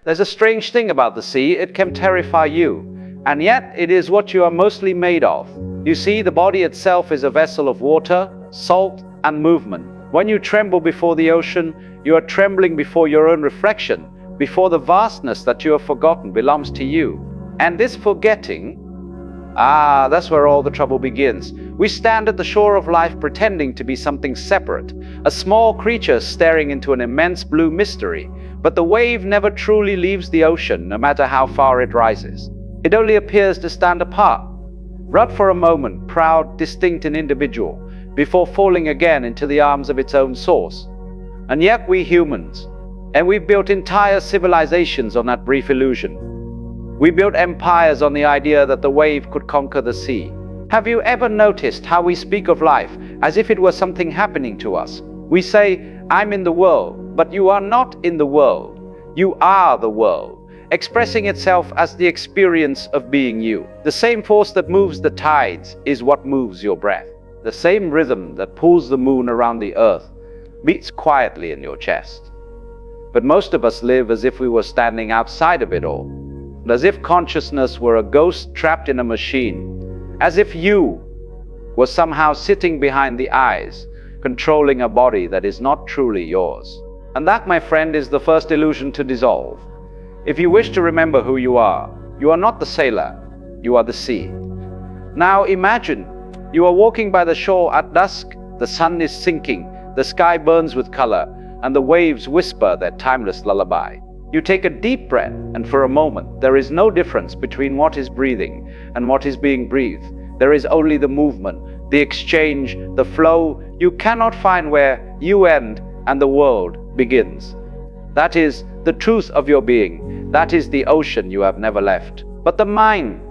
There's a strange thing about the sea, it can terrify you, and yet it is what you are mostly made of. You see, the body itself is a vessel of water, salt, and movement. When you tremble before the ocean, you are trembling before your own reflection, before the vastness that you have forgotten belongs to you. And this forgetting, that's where all the trouble begins. We stand at the shore of life pretending to be something separate, a small creature staring into an immense blue mystery. But the wave never truly leaves the ocean, no matter how far it rises. It only appears to stand apart, right for a moment, proud, distinct, and individual, before falling again into the arms of its own source. And yet we humans, and we've built entire civilizations on that brief illusion. We built empires on the idea that the wave could conquer the sea. Have you ever noticed how we speak of life as if it were something happening to us? We say, I'm in the world, but you are not in the world. You are the world, expressing itself as the experience of being you. The same force that moves the tides is what moves your breath. The same rhythm that pulls the moon around the earth beats quietly in your chest. But most of us live as if we were standing outside of it all, as if consciousness were a ghost trapped in a machine, as if you were somehow sitting behind the eyes, controlling a body that is not truly yours. And that, my friend, is the first illusion to dissolve. If you wish to remember who you are not the sailor, you are the sea. Now imagine you are walking by the shore at dusk, the sun is sinking, the sky burns with color, and the waves whisper their timeless lullaby. You take a deep breath, and for a moment, there is no difference between what is breathing and what is being breathed. There is only the movement, the exchange, the flow. You cannot find where you end and the world begins. That is the truth of your being. That is the ocean you have never left. But the mind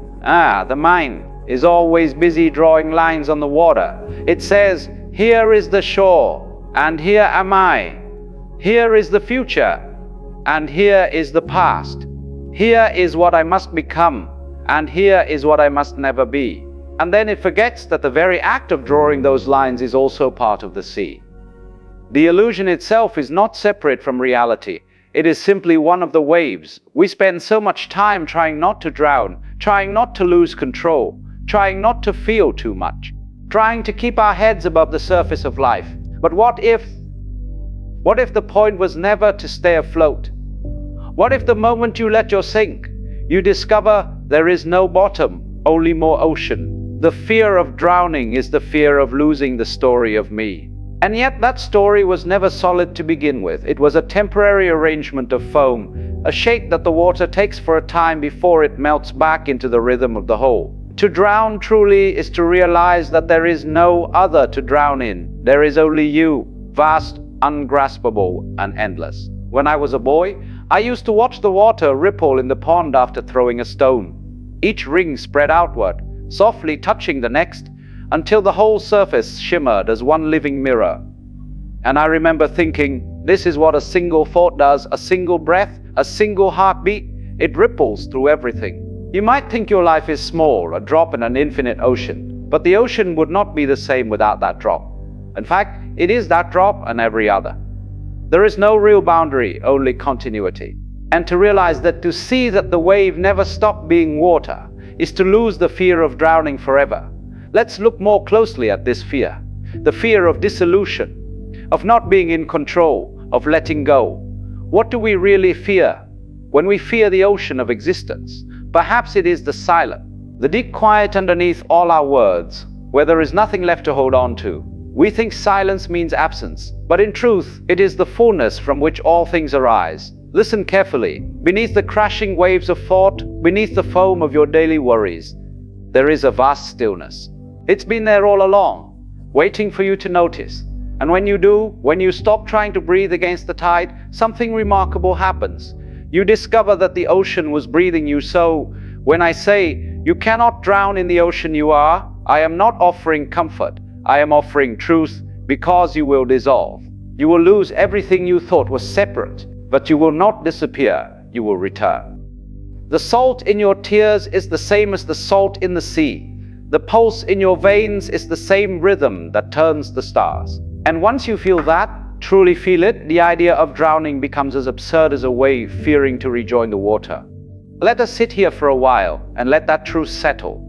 is always busy drawing lines on the water. It says, here is the shore, and here am I. Here is the future, and here is the past. Here is what I must become, and here is what I must never be. And then it forgets that the very act of drawing those lines is also part of the sea. The illusion itself is not separate from reality. It is simply one of the waves. We spend so much time trying not to drown, trying not to lose control, trying not to feel too much, trying to keep our heads above the surface of life. But what if the point was never to stay afloat? What if the moment you let your sink, you discover there is no bottom, only more ocean? The fear of drowning is the fear of losing the story of me. And yet that story was never solid to begin with. It was a temporary arrangement of foam, a shape that the water takes for a time before it melts back into the rhythm of the whole. To drown truly is to realize that there is no other to drown in. There is only you, vast, ungraspable, and endless. When I was a boy, I used to watch the water ripple in the pond after throwing a stone. Each ring spread outward, softly touching the next, until the whole surface shimmered as one living mirror. And I remember thinking, this is what a single thought does, a single breath, a single heartbeat. It ripples through everything. You might think your life is small, a drop in an infinite ocean, but the ocean would not be the same without that drop. In fact, it is that drop and every other. There is no real boundary, only continuity. And to realize that to see that the wave never stopped being water is to lose the fear of drowning forever. Let's look more closely at this fear. The fear of dissolution, of not being in control, of letting go. What do we really fear when we fear the ocean of existence? Perhaps it is the silence, the deep quiet underneath all our words, where there is nothing left to hold on to. We think silence means absence, but in truth, it is the fullness from which all things arise. Listen carefully. Beneath the crashing waves of thought, beneath the foam of your daily worries, there is a vast stillness. It's been there all along, waiting for you to notice. And when you do, when you stop trying to breathe against the tide, something remarkable happens. You discover that the ocean was breathing you. So, when I say, you cannot drown in the ocean you are, I am not offering comfort. I am offering truth, because you will dissolve. You will lose everything you thought was separate, but you will not disappear. You will return. The salt in your tears is the same as the salt in the sea. The pulse in your veins is the same rhythm that turns the stars. And once you feel that, truly feel it, the idea of drowning becomes as absurd as a wave fearing to rejoin the water. Let us sit here for a while and let that truth settle.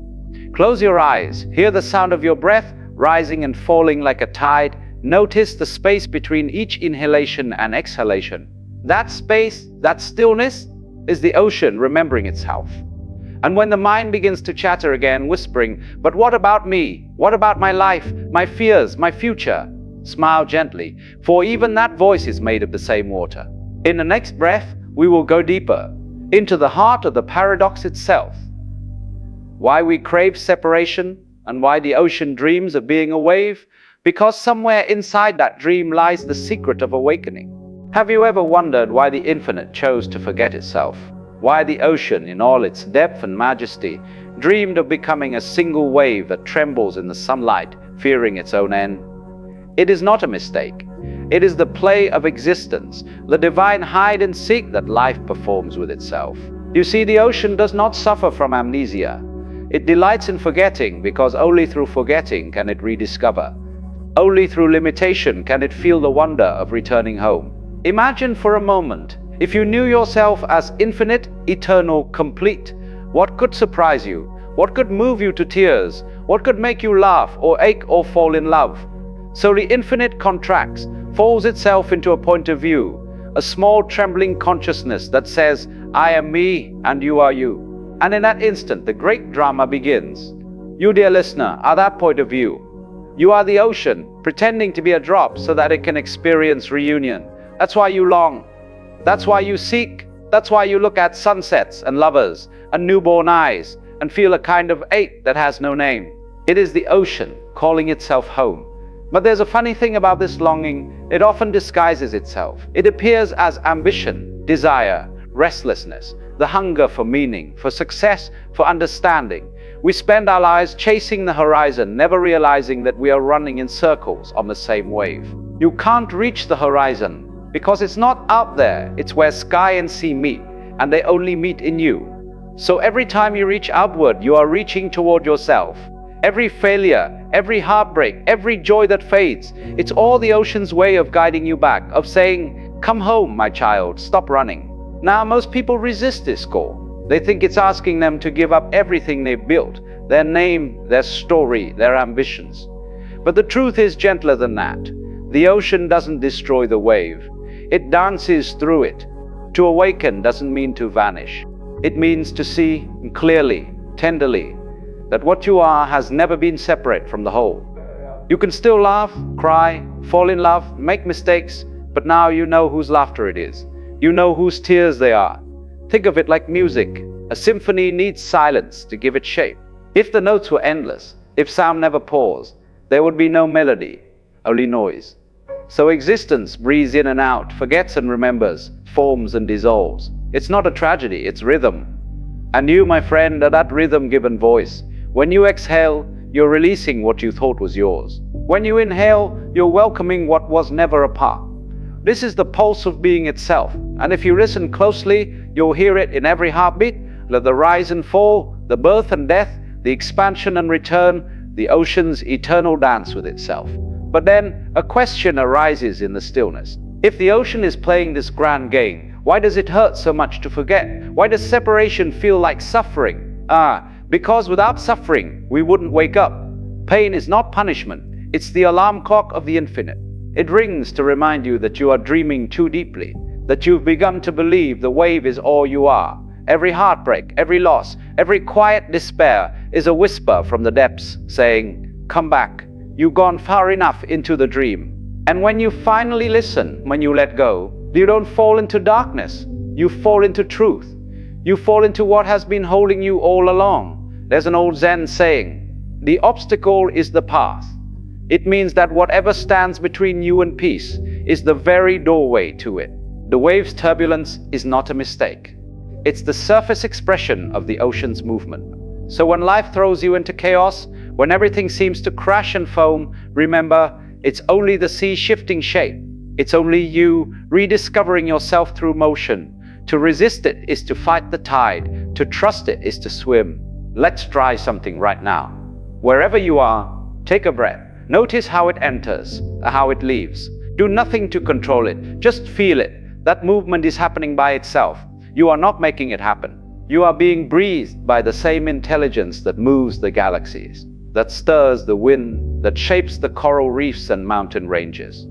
Close your eyes, hear the sound of your breath rising and falling like a tide. Notice the space between each inhalation and exhalation. That space, that stillness, is the ocean remembering itself. And when the mind begins to chatter again, whispering, "But what about me? What about my life, my fears, my future?" smile gently, for even that voice is made of the same water. In the next breath, we will go deeper, into the heart of the paradox itself. Why we crave separation and why the ocean dreams of being a wave? Because somewhere inside that dream lies the secret of awakening. Have you ever wondered why the infinite chose to forget itself? Why the ocean, in all its depth and majesty, dreamed of becoming a single wave that trembles in the sunlight, fearing its own end? It is not a mistake. It is the play of existence, the divine hide and seek that life performs with itself. You see, the ocean does not suffer from amnesia. It delights in forgetting, because only through forgetting can it rediscover. Only through limitation can it feel the wonder of returning home. Imagine for a moment, if you knew yourself as infinite, eternal, complete, what could surprise you? What could move you to tears? What could make you laugh or ache or fall in love? So the infinite contracts, folds itself into a point of view, a small trembling consciousness that says, "I am me and you are you." And in that instant, the great drama begins. You, dear listener, are that point of view. You are the ocean, pretending to be a drop so that it can experience reunion. That's why you long. That's why you seek. That's why you look at sunsets and lovers and newborn eyes and feel a kind of ache that has no name. It is the ocean calling itself home. But there's a funny thing about this longing. It often disguises itself. It appears as ambition, desire, restlessness, the hunger for meaning, for success, for understanding. We spend our lives chasing the horizon, never realizing that we are running in circles on the same wave. You can't reach the horizon because it's not out there. It's where sky and sea meet, and they only meet in you. So every time you reach outward, you are reaching toward yourself. Every failure, every heartbreak, every joy that fades, it's all the ocean's way of guiding you back, of saying, "Come home, my child, stop running." Now, most people resist this call. They think it's asking them to give up everything they've built, their name, their story, their ambitions. But the truth is gentler than that. The ocean doesn't destroy the wave. It dances through it. To awaken doesn't mean to vanish. It means to see clearly, tenderly, that what you are has never been separate from the whole. You can still laugh, cry, fall in love, make mistakes, but now you know whose laughter it is. You know whose tears they are. Think of it like music. A symphony needs silence to give it shape. If the notes were endless, if sound never paused, there would be no melody, only noise. So existence breathes in and out, forgets and remembers, forms and dissolves. It's not a tragedy, it's rhythm. And you, my friend, are that rhythm given voice. When you exhale, you're releasing what you thought was yours. When you inhale, you're welcoming what was never a part. This is the pulse of being itself. And if you listen closely, you'll hear it in every heartbeat, the rise and fall, the birth and death, the expansion and return, the ocean's eternal dance with itself. But then a question arises in the stillness. If the ocean is playing this grand game, why does it hurt so much to forget? Why does separation feel like suffering? Because without suffering, we wouldn't wake up. Pain is not punishment. It's the alarm clock of the infinite. It rings to remind you that you are dreaming too deeply, that you've begun to believe the wave is all you are. Every heartbreak, every loss, every quiet despair is a whisper from the depths saying, "Come back. You've gone far enough into the dream." And when you finally listen, when you let go, you don't fall into darkness. You fall into truth. You fall into what has been holding you all along. There's an old Zen saying, "The obstacle is the path." It means that whatever stands between you and peace is the very doorway to it. The wave's turbulence is not a mistake. It's the surface expression of the ocean's movement. So when life throws you into chaos, when everything seems to crash and foam, remember, it's only the sea shifting shape. It's only you rediscovering yourself through motion. To resist it is to fight the tide. To trust it is to swim. Let's try something right now. Wherever you are, take a breath. Notice how it enters, how it leaves. Do nothing to control it, just feel it. That movement is happening by itself. You are not making it happen. You are being breathed by the same intelligence that moves the galaxies, that stirs the wind, that shapes the coral reefs and mountain ranges.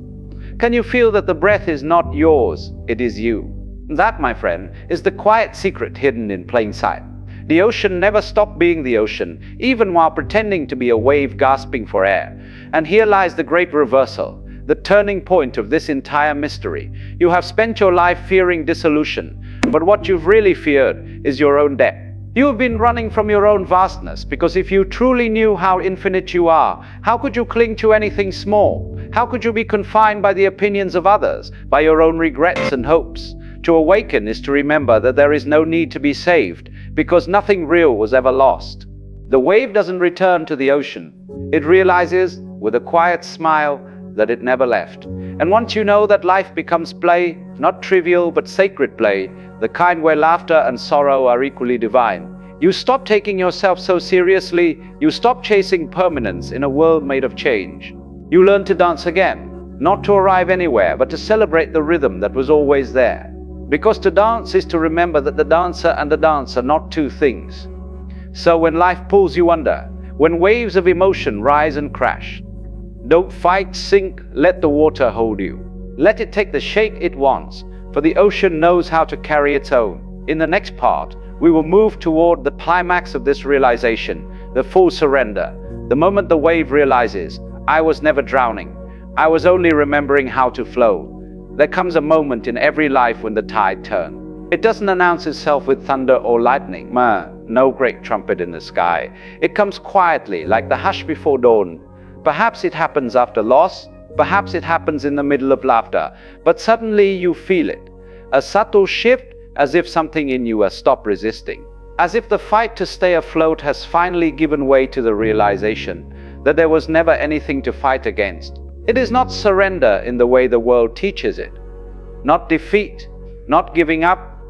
Can you feel that the breath is not yours, it is you? That, my friend, is the quiet secret hidden in plain sight. The ocean never stopped being the ocean, even while pretending to be a wave gasping for air. And here lies the great reversal, the turning point of this entire mystery. You have spent your life fearing dissolution, but what you've really feared is your own death. You have been running from your own vastness, because if you truly knew how infinite you are, how could you cling to anything small? How could you be confined by the opinions of others, by your own regrets and hopes? To awaken is to remember that there is no need to be saved, because nothing real was ever lost. The wave doesn't return to the ocean. It realizes, with a quiet smile, that it never left. And once you know that life becomes play, not trivial but sacred play, the kind where laughter and sorrow are equally divine, you stop taking yourself so seriously, you stop chasing permanence in a world made of change. You learn to dance again, not to arrive anywhere, but to celebrate the rhythm that was always there. Because to dance is to remember that the dancer and the dance are not two things. So when life pulls you under, when waves of emotion rise and crash, don't fight, sink, let the water hold you. Let it take the shape it wants, for the ocean knows how to carry its own. In the next part, we will move toward the climax of this realization, the full surrender. The moment the wave realizes, I was never drowning, I was only remembering how to flow. There comes a moment in every life when the tide turns. It doesn't announce itself with thunder or lightning, no great trumpet in the sky. It comes quietly, like the hush before dawn. Perhaps it happens after loss, perhaps it happens in the middle of laughter, but suddenly you feel it. A subtle shift, as if something in you has stopped resisting. As if the fight to stay afloat has finally given way to the realization that there was never anything to fight against. It is not surrender in the way the world teaches it, not defeat, not giving up.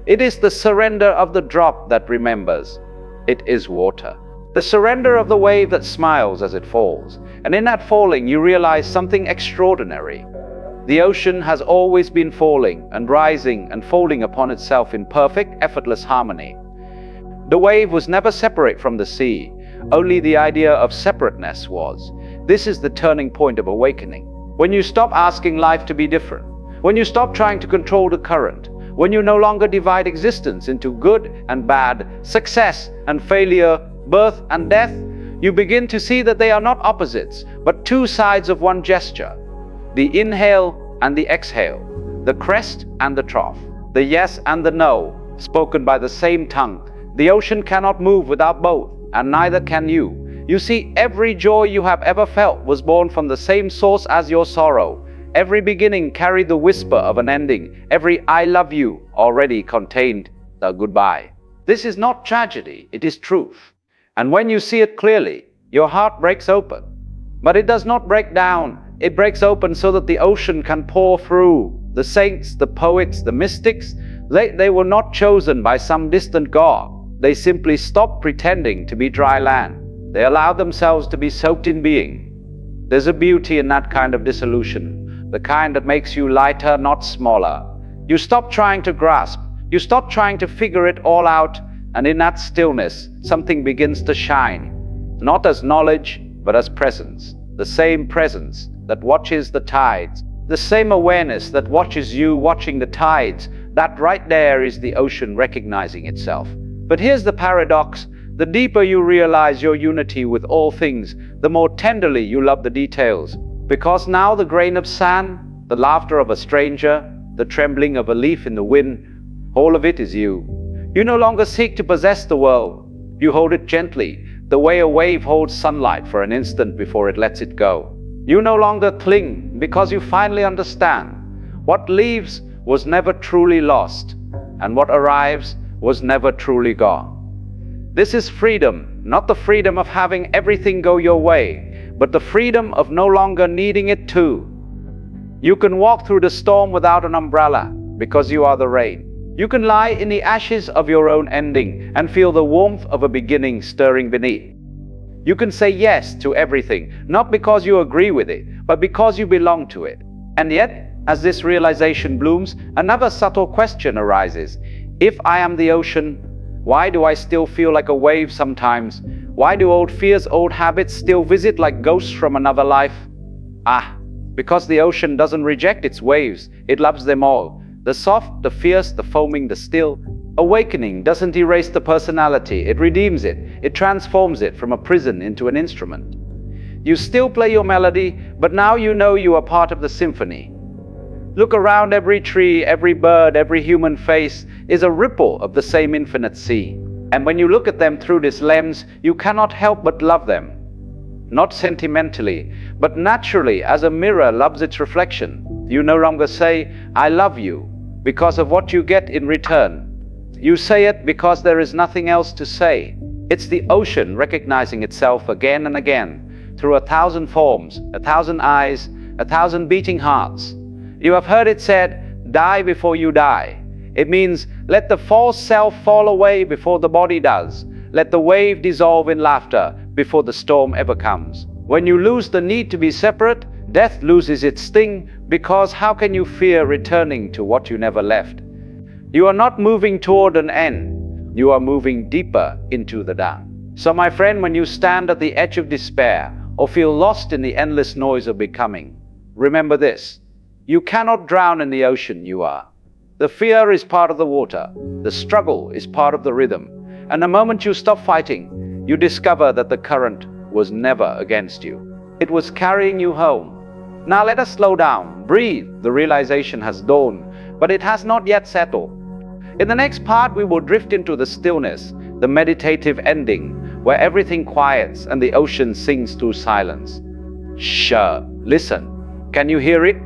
It is the surrender of the drop that remembers. It is water. The surrender of the wave that smiles as it falls. And in that falling, you realize something extraordinary. The ocean has always been falling and rising and folding upon itself in perfect, effortless harmony. The wave was never separate from the sea. Only the idea of separateness was. This is the turning point of awakening. When you stop asking life to be different, when you stop trying to control the current, when you no longer divide existence into good and bad, success and failure, birth and death, you begin to see that they are not opposites, but two sides of one gesture. The inhale and the exhale, the crest and the trough, the yes and the no, spoken by the same tongue. The ocean cannot move without both, and neither can you. You see, every joy you have ever felt was born from the same source as your sorrow. Every beginning carried the whisper of an ending. Every I love you already contained the goodbye. This is not tragedy, it is truth. And when you see it clearly, your heart breaks open. But it does not break down. It breaks open so that the ocean can pour through. The saints, the poets, the mystics, they were not chosen by some distant god. They simply stopped pretending to be dry land. They allowed themselves to be soaked in being. There's a beauty in that kind of dissolution, the kind that makes you lighter, not smaller. You stop trying to grasp, you stop trying to figure it all out, and in that stillness, something begins to shine, not as knowledge, but as presence. The same presence that watches the tides, the same awareness that watches you watching the tides. That right there is the ocean recognizing itself. But here's the paradox. The deeper you realize your unity with all things, the more tenderly you love the details. Because now the grain of sand, the laughter of a stranger, the trembling of a leaf in the wind, all of it is you. You no longer seek to possess the world. You hold it gently, the way a wave holds sunlight for an instant before it lets it go. You no longer cling, because you finally understand. What leaves was never truly lost, and what arrives was never truly gone. This is freedom, not the freedom of having everything go your way, but the freedom of no longer needing it to. You can walk through the storm without an umbrella, because you are the rain. You can lie in the ashes of your own ending and feel the warmth of a beginning stirring beneath. You can say yes to everything, not because you agree with it, but because you belong to it. And yet, as this realization blooms, another subtle question arises. If I am the ocean, why do I still feel like a wave sometimes? Why do old fears, old habits still visit like ghosts from another life? Because the ocean doesn't reject its waves, it loves them all. The soft, the fierce, the foaming, the still. Awakening doesn't erase the personality, it redeems it. It transforms it from a prison into an instrument. You still play your melody, but now you know you are part of the symphony. Look around, every tree, every bird, every human face is a ripple of the same infinite sea. And when you look at them through this lens, you cannot help but love them. Not sentimentally, but naturally, as a mirror loves its reflection. You no longer say, I love you, because of what you get in return. You say it because there is nothing else to say. It's the ocean recognizing itself again and again, through 1,000 forms, 1,000 eyes, 1,000 beating hearts. You have heard it said, die before you die. It means, let the false self fall away before the body does. Let the wave dissolve in laughter before the storm ever comes. When you lose the need to be separate, death loses its sting, because how can you fear returning to what you never left? You are not moving toward an end. You are moving deeper into the dawn. So my friend, when you stand at the edge of despair or feel lost in the endless noise of becoming, remember this. You cannot drown in the ocean you are. The fear is part of the water. The struggle is part of the rhythm. And the moment you stop fighting, you discover that the current was never against you. It was carrying you home. Now let us slow down, breathe. The realization has dawned, but it has not yet settled. In the next part, we will drift into the stillness, the meditative ending, where everything quiets and the ocean sings through silence. Shh, listen. Can you hear it?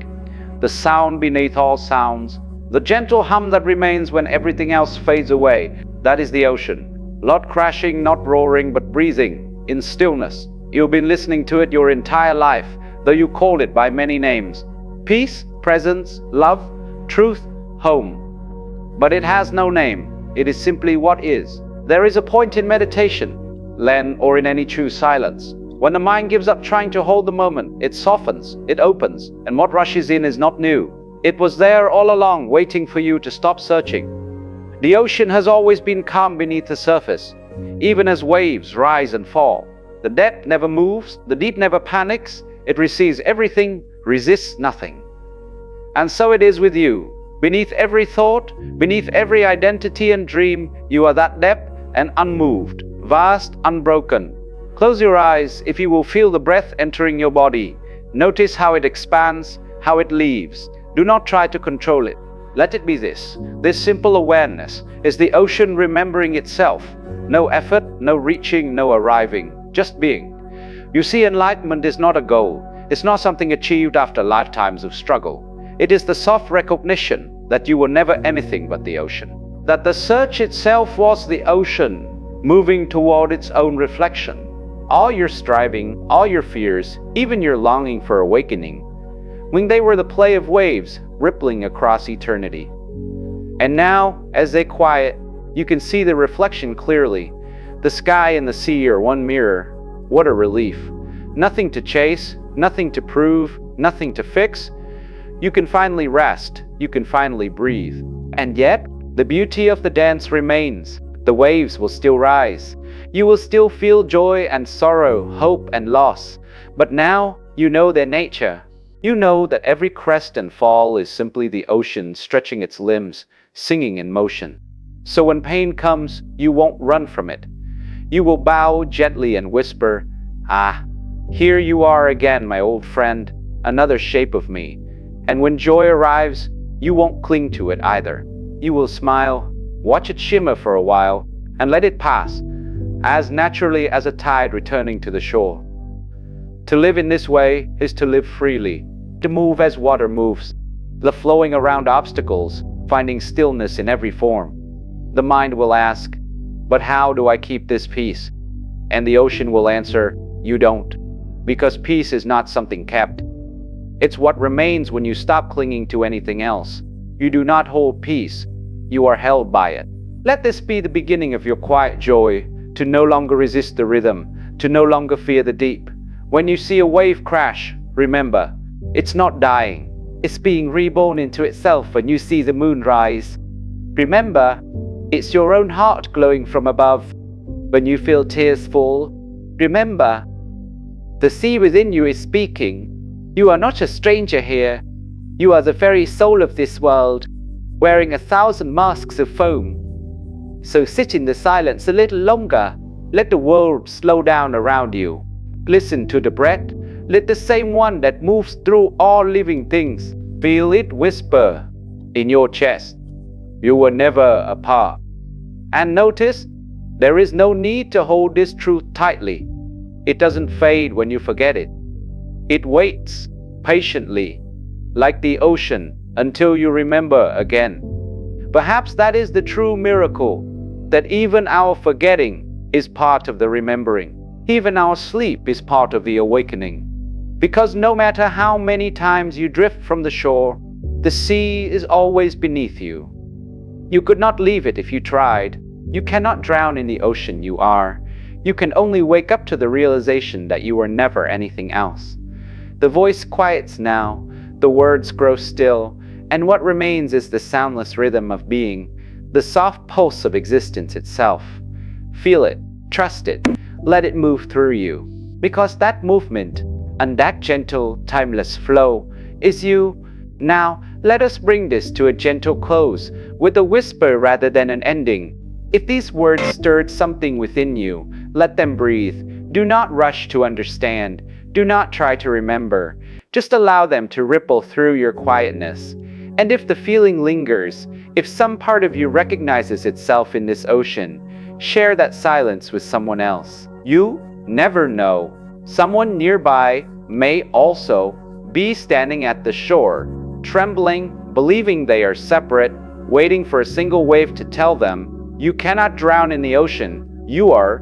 The sound beneath all sounds, the gentle hum that remains when everything else fades away. That is the ocean. Not crashing, not roaring, but breathing in stillness. You've been listening to it your entire life, though you call it by many names. Peace, presence, love, truth, home. But it has no name. It is simply what is. There is a point in meditation, Len, or in any true silence, when the mind gives up trying to hold the moment. It softens, it opens, and what rushes in is not new. It was there all along, waiting for you to stop searching. The ocean has always been calm beneath the surface, even as waves rise and fall. The depth never moves, the deep never panics. It receives everything, resists nothing. And so it is with you. Beneath every thought, beneath every identity and dream, you are that depth and unmoved, vast, unbroken. Close your eyes if you will feel the breath entering your body. Notice how it expands, how it leaves. Do not try to control it. Let it be this. This simple awareness is the ocean remembering itself. No effort, no reaching, no arriving, just being. You see, enlightenment is not a goal. It's not something achieved after lifetimes of struggle. It is the soft recognition that you were never anything but the ocean. That the search itself was the ocean, moving toward its own reflection. All your striving, all your fears, even your longing for awakening, when they were the play of waves rippling across eternity. And now, as they quiet, you can see the reflection clearly. The sky and the sea are one mirror. What a relief. Nothing to chase, nothing to prove, nothing to fix. You can finally rest, you can finally breathe. And yet, the beauty of the dance remains. The waves will still rise. You will still feel joy and sorrow, hope and loss. But now, you know their nature. You know that every crest and fall is simply the ocean stretching its limbs, singing in motion. So when pain comes, you won't run from it. You will bow gently and whisper, here you are again, my old friend, another shape of me. And when joy arrives, you won't cling to it either. You will smile, watch it shimmer for a while, and let it pass, as naturally as a tide returning to the shore. To live in this way is to live freely, to move as water moves, the flowing around obstacles, finding stillness in every form. The mind will ask, but how do I keep this peace? And the ocean will answer, you don't, because peace is not something kept. It's what remains when you stop clinging to anything else. You do not hold peace, you are held by it. Let this be the beginning of your quiet joy, to no longer resist the rhythm, to no longer fear the deep. When you see a wave crash, remember, it's not dying, is being reborn into itself when you see the moon rise. Remember, it's your own heart glowing from above. When you feel tears fall, remember, the sea within you is speaking. You are not a stranger here. You are the very soul of this world, wearing 1,000 masks of foam. So sit in the silence a little longer. Let the world slow down around you. Listen to the breath. Let the same one that moves through all living things, feel it whisper in your chest. You were never apart. And notice, there is no need to hold this truth tightly. It doesn't fade when you forget it. It waits patiently, like the ocean, until you remember again. Perhaps that is the true miracle, that even our forgetting is part of the remembering. Even our sleep is part of the awakening. Because no matter how many times you drift from the shore, the sea is always beneath you. You could not leave it if you tried. You cannot drown in the ocean you are. You can only wake up to the realization that you were never anything else. The voice quiets now, the words grow still, and what remains is the soundless rhythm of being, the soft pulse of existence itself. Feel it, trust it, let it move through you, because that movement and that gentle, timeless flow is you. Now, let us bring this to a gentle close, with a whisper rather than an ending. If these words stirred something within you, let them breathe. Do not rush to understand. Do not try to remember. Just allow them to ripple through your quietness. And if the feeling lingers, if some part of you recognizes itself in this ocean, share that silence with someone else. You never know. Someone nearby may also be standing at the shore, trembling, believing they are separate, waiting for a single wave to tell them, you cannot drown in the ocean. You are